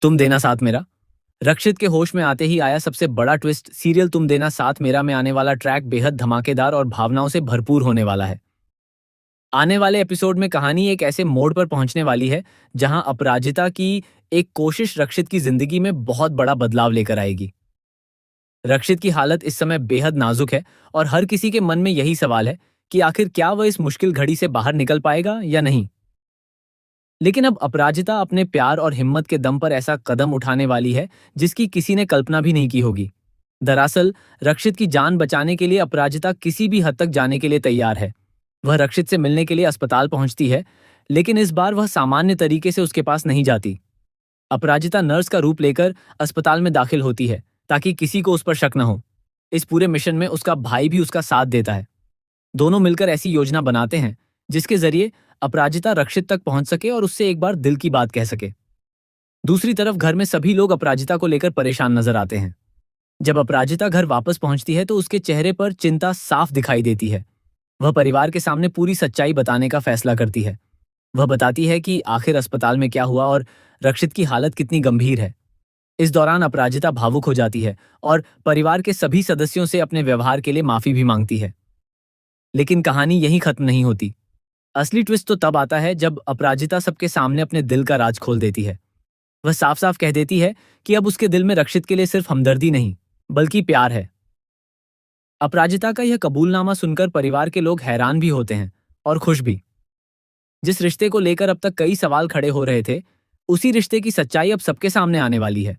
तुम देना साथ मेरा। रक्षित के होश में आते ही आया सबसे बड़ा ट्विस्ट। सीरियल तुम देना साथ मेरा में आने वाला ट्रैक बेहद धमाकेदार और भावनाओं से भरपूर होने वाला है। आने वाले एपिसोड में कहानी एक ऐसे मोड़ पर पहुंचने वाली है जहां अपराजिता की एक कोशिश रक्षित की जिंदगी में बहुत बड़ा बदलाव लेकर आएगी। रक्षित की हालत इस समय बेहद नाजुक है और हर किसी के मन में यही सवाल है कि आखिर क्या वह इस मुश्किल घड़ी से बाहर निकल पाएगा या नहीं। लेकिन अब अपराजिता अपने प्यार और हिम्मत के दम पर ऐसा कदम उठाने वाली है जिसकी किसी ने कल्पना भी नहीं की होगी। दरअसल रक्षित की जान बचाने के लिए अपराजिता किसी भी हद तक जाने के लिए तैयार है। वह रक्षित से मिलने के लिए अस्पताल पहुंचती है, लेकिन इस बार वह सामान्य तरीके से उसके पास नहीं जाती। अपराजिता नर्स का रूप लेकर अस्पताल में दाखिल होती है ताकि किसी को उस पर शक न हो। इस पूरे मिशन में उसका भाई भी उसका साथ देता है। दोनों मिलकर ऐसी योजना बनाते हैं जिसके जरिए अपराजिता रक्षित तक पहुंच सके और उससे एक बार दिल की बात कह सके। दूसरी तरफ घर में सभी लोग अपराजिता को लेकर परेशान नजर आते हैं। जब अपराजिता घर वापस पहुंचती है तो उसके चेहरे पर चिंता साफ दिखाई देती है। वह परिवार के सामने पूरी सच्चाई बताने का फैसला करती है। वह बताती है कि आखिर अस्पताल में क्या हुआ और रक्षित की हालत कितनी गंभीर है। इस दौरान अपराजिता भावुक हो जाती है और परिवार के सभी सदस्यों से अपने व्यवहार के लिए माफी भी मांगती है। लेकिन कहानी यहीं खत्म नहीं होती। असली ट्विस्ट तो तब आता है जब अपराजिता सबके सामने अपने दिल का राज खोल देती है। वह साफ साफ कह देती है कि अब उसके दिल में रक्षित के लिए सिर्फ हमदर्दी नहीं बल्कि प्यार है। अपराजिता का यह कबूलनामा सुनकर परिवार के लोग हैरान भी होते हैं और खुश भी। जिस रिश्ते को लेकर अब तक कई सवाल खड़े हो रहे थे, उसी रिश्ते की सच्चाई अब सबके सामने आने वाली है।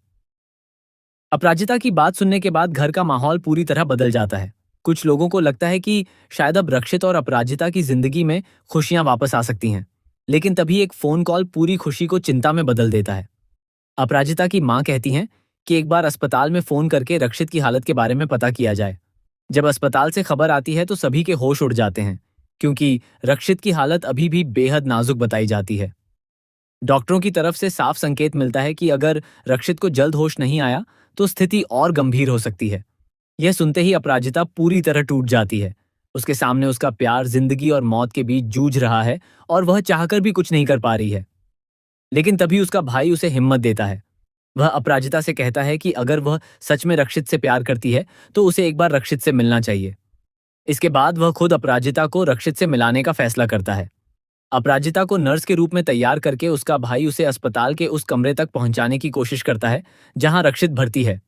अपराजिता की बात सुनने के बाद घर का माहौल पूरी तरह बदल जाता है। कुछ लोगों को लगता है कि शायद अब रक्षित और अपराजिता की जिंदगी में खुशियां वापस आ सकती हैं, लेकिन तभी एक फोन कॉल पूरी खुशी को चिंता में बदल देता है। अपराजिता की मां कहती हैं कि एक बार अस्पताल में फोन करके रक्षित की हालत के बारे में पता किया जाए। जब अस्पताल से खबर आती है तो सभी के होश उड़ जाते हैं, क्योंकि रक्षित की हालत अभी भी बेहद नाजुक बताई जाती है। डॉक्टरों की तरफ से साफ संकेत मिलता है कि अगर रक्षित को जल्द होश नहीं आया तो स्थिति और गंभीर हो सकती है। यह सुनते ही अपराजिता पूरी तरह टूट जाती है। उसके सामने उसका प्यार जिंदगी और मौत के बीच जूझ रहा है और वह चाहकर भी कुछ नहीं कर पा रही है। लेकिन तभी उसका भाई उसे हिम्मत देता है। वह अपराजिता से कहता है कि अगर वह सच में रक्षित से प्यार करती है तो उसे एक बार रक्षित से मिलना चाहिए। इसके बाद वह खुद अपराजिता को रक्षित से मिलाने का फैसला करता है। अपराजिता को नर्स के रूप में तैयार करके उसका भाई उसे अस्पताल के उस कमरे तक पहुंचाने की कोशिश करता है जहां रक्षित भर्ती है।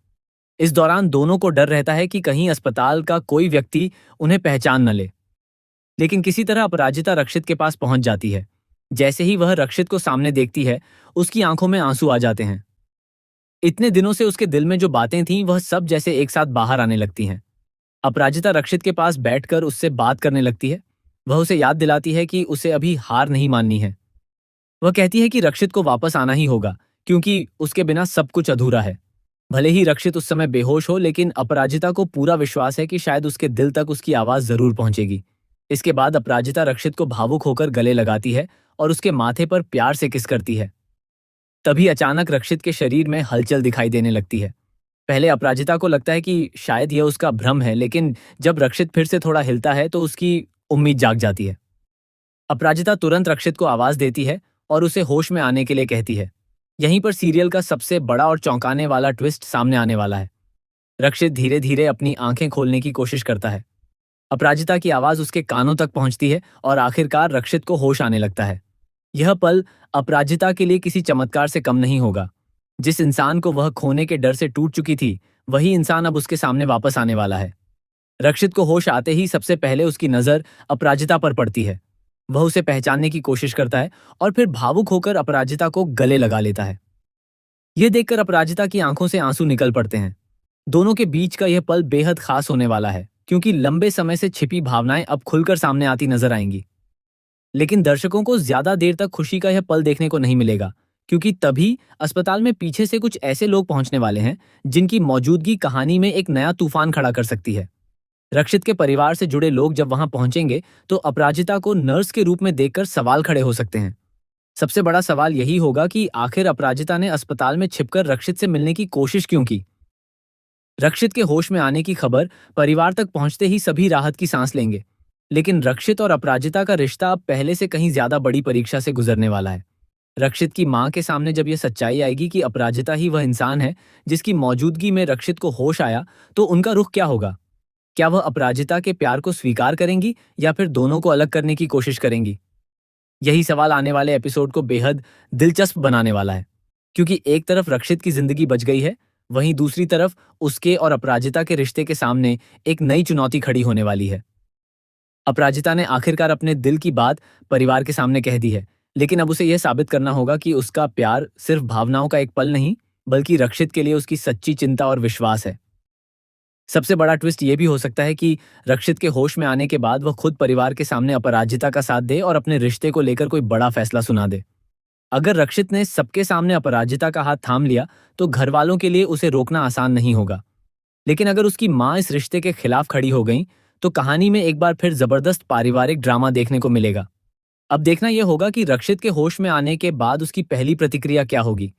इस दौरान दोनों को डर रहता है कि कहीं अस्पताल का कोई व्यक्ति उन्हें पहचान न ले। लेकिन किसी तरह अपराजिता रक्षित के पास पहुंच जाती है। जैसे ही वह रक्षित को सामने देखती है, उसकी आंखों में आंसू आ जाते हैं। इतने दिनों से उसके दिल में जो बातें थीं वह सब जैसे एक साथ बाहर आने लगती हैं। अपराजिता रक्षित के पास बैठकर उससे बात करने लगती है। वह उसे याद दिलाती है कि उसे अभी हार नहीं माननी है। वह कहती है कि रक्षित को वापस आना ही होगा, क्योंकि उसके बिना सब कुछ अधूरा है। भले ही रक्षित उस समय बेहोश हो, लेकिन अपराजिता को पूरा विश्वास है कि शायद उसके दिल तक उसकी आवाज जरूर पहुंचेगी। इसके बाद अपराजिता रक्षित को भावुक होकर गले लगाती है और उसके माथे पर प्यार से किस करती है। तभी अचानक रक्षित के शरीर में हलचल दिखाई देने लगती है। पहले अपराजिता को लगता है कि शायद यह उसका भ्रम है, लेकिन जब रक्षित फिर से थोड़ा हिलता है तो उसकी उम्मीद जाग जाती है। अपराजिता तुरंत रक्षित को आवाज देती है और उसे होश में आने के लिए कहती है। यहीं पर सीरियल का सबसे बड़ा और चौंकाने वाला ट्विस्ट सामने आने वाला है। रक्षित धीरे धीरे अपनी आंखें खोलने की कोशिश करता है। अपराजिता की आवाज उसके कानों तक पहुंचती है और आखिरकार रक्षित को होश आने लगता है। यह पल अपराजिता के लिए किसी चमत्कार से कम नहीं होगा। जिस इंसान को वह खोने के डर से टूट चुकी थी, वही इंसान अब उसके सामने वापस आने वाला है। रक्षित को होश आते ही सबसे पहले उसकी नजर अपराजिता पर पड़ती है। वह उसे पहचानने की कोशिश करता है और फिर भावुक होकर अपराजिता को गले लगा लेता है। यह देखकर अपराजिता की आंखों से आंसू निकल पड़ते हैं। दोनों के बीच का यह पल बेहद खास होने वाला है, क्योंकि लंबे समय से छिपी भावनाएं अब खुलकर सामने आती नजर आएंगी। लेकिन दर्शकों को ज्यादा देर तक खुशी का यह पल देखने को नहीं मिलेगा, क्योंकि तभी अस्पताल में पीछे से कुछ ऐसे लोग पहुंचने वाले हैं जिनकी मौजूदगी कहानी में एक नया तूफान खड़ा कर सकती है। रक्षित के परिवार से जुड़े लोग जब वहां पहुंचेंगे तो अपराजिता को नर्स के रूप में देखकर सवाल खड़े हो सकते हैं। सबसे बड़ा सवाल यही होगा कि आखिर अपराजिता ने अस्पताल में छिपकर रक्षित से मिलने की कोशिश क्यों की। रक्षित के होश में आने की खबर परिवार तक पहुंचते ही सभी राहत की सांस लेंगे, लेकिन रक्षित और अपराजिता का रिश्ता अब पहले से कहीं ज्यादा बड़ी परीक्षा से गुजरने वाला है। रक्षित की माँ के सामने जब यह सच्चाई आएगी कि अपराजिता ही वह इंसान है जिसकी मौजूदगी में रक्षित को होश आया, तो उनका रुख क्या होगा? क्या वह अपराजिता के प्यार को स्वीकार करेंगी या फिर दोनों को अलग करने की कोशिश करेंगी? यही सवाल आने वाले एपिसोड को बेहद दिलचस्प बनाने वाला है, क्योंकि एक तरफ रक्षित की जिंदगी बच गई है, वहीं दूसरी तरफ उसके और अपराजिता के रिश्ते के सामने एक नई चुनौती खड़ी होने वाली है। अपराजिता ने आखिरकार अपने दिल की बात परिवार के सामने कह दी है, लेकिन अब उसे यह साबित करना होगा कि उसका प्यार सिर्फ भावनाओं का एक पल नहीं, बल्कि रक्षित के लिए उसकी सच्ची चिंता और विश्वास है। सबसे बड़ा ट्विस्ट ये भी हो सकता है कि रक्षित के होश में आने के बाद वह खुद परिवार के सामने अपराजिता का साथ दे और अपने रिश्ते को लेकर कोई बड़ा फैसला सुना दे। अगर रक्षित ने सबके सामने अपराजिता का हाथ थाम लिया, तो घर वालों के लिए उसे रोकना आसान नहीं होगा। लेकिन अगर उसकी माँ इस रिश्ते के खिलाफ खड़ी हो गई, तो कहानी में एक बार फिर जबरदस्त पारिवारिक ड्रामा देखने को मिलेगा। अब देखना यह होगा कि रक्षित के होश में आने के बाद उसकी पहली प्रतिक्रिया क्या होगी।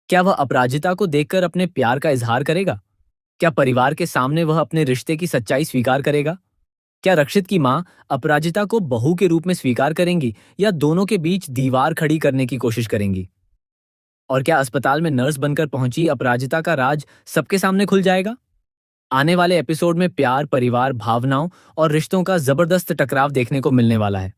क्या वह अपराजिता को देखकर अपने प्यार का इजहार करेगा? क्या परिवार के सामने वह अपने रिश्ते की सच्चाई स्वीकार करेगा? क्या रक्षित की माँ अपराजिता को बहू के रूप में स्वीकार करेंगी या दोनों के बीच दीवार खड़ी करने की कोशिश करेंगी? और क्या अस्पताल में नर्स बनकर पहुंची अपराजिता का राज सबके सामने खुल जाएगा? आने वाले एपिसोड में प्यार, परिवार, भावनाओं और रिश्तों का जबरदस्त टकराव देखने को मिलने वाला है।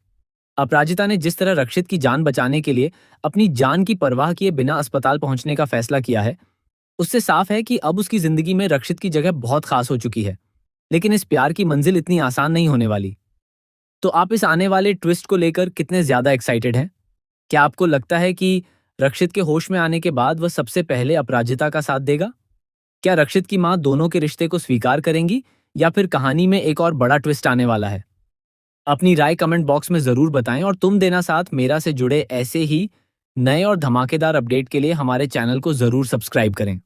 अपराजिता ने जिस तरह रक्षित की जान बचाने के लिए अपनी जान की परवाह किए बिना अस्पताल पहुंचने का फैसला किया है, उससे साफ है कि अब उसकी जिंदगी में रक्षित की जगह बहुत खास हो चुकी है। लेकिन इस प्यार की मंजिल इतनी आसान नहीं होने वाली। तो आप इस आने वाले ट्विस्ट को लेकर कितने ज्यादा एक्साइटेड हैं? क्या आपको लगता है कि रक्षित के होश में आने के बाद वह सबसे पहले अपराजिता का साथ देगा? क्या रक्षित की मां दोनों के रिश्ते को स्वीकार करेंगी या फिर कहानी में एक और बड़ा ट्विस्ट आने वाला है? अपनी राय कमेंट बॉक्स में जरूर बताएं और तुम देना साथ मेरा से जुड़े ऐसे ही नए और धमाकेदार अपडेट के लिए हमारे चैनल को जरूर सब्सक्राइब करें।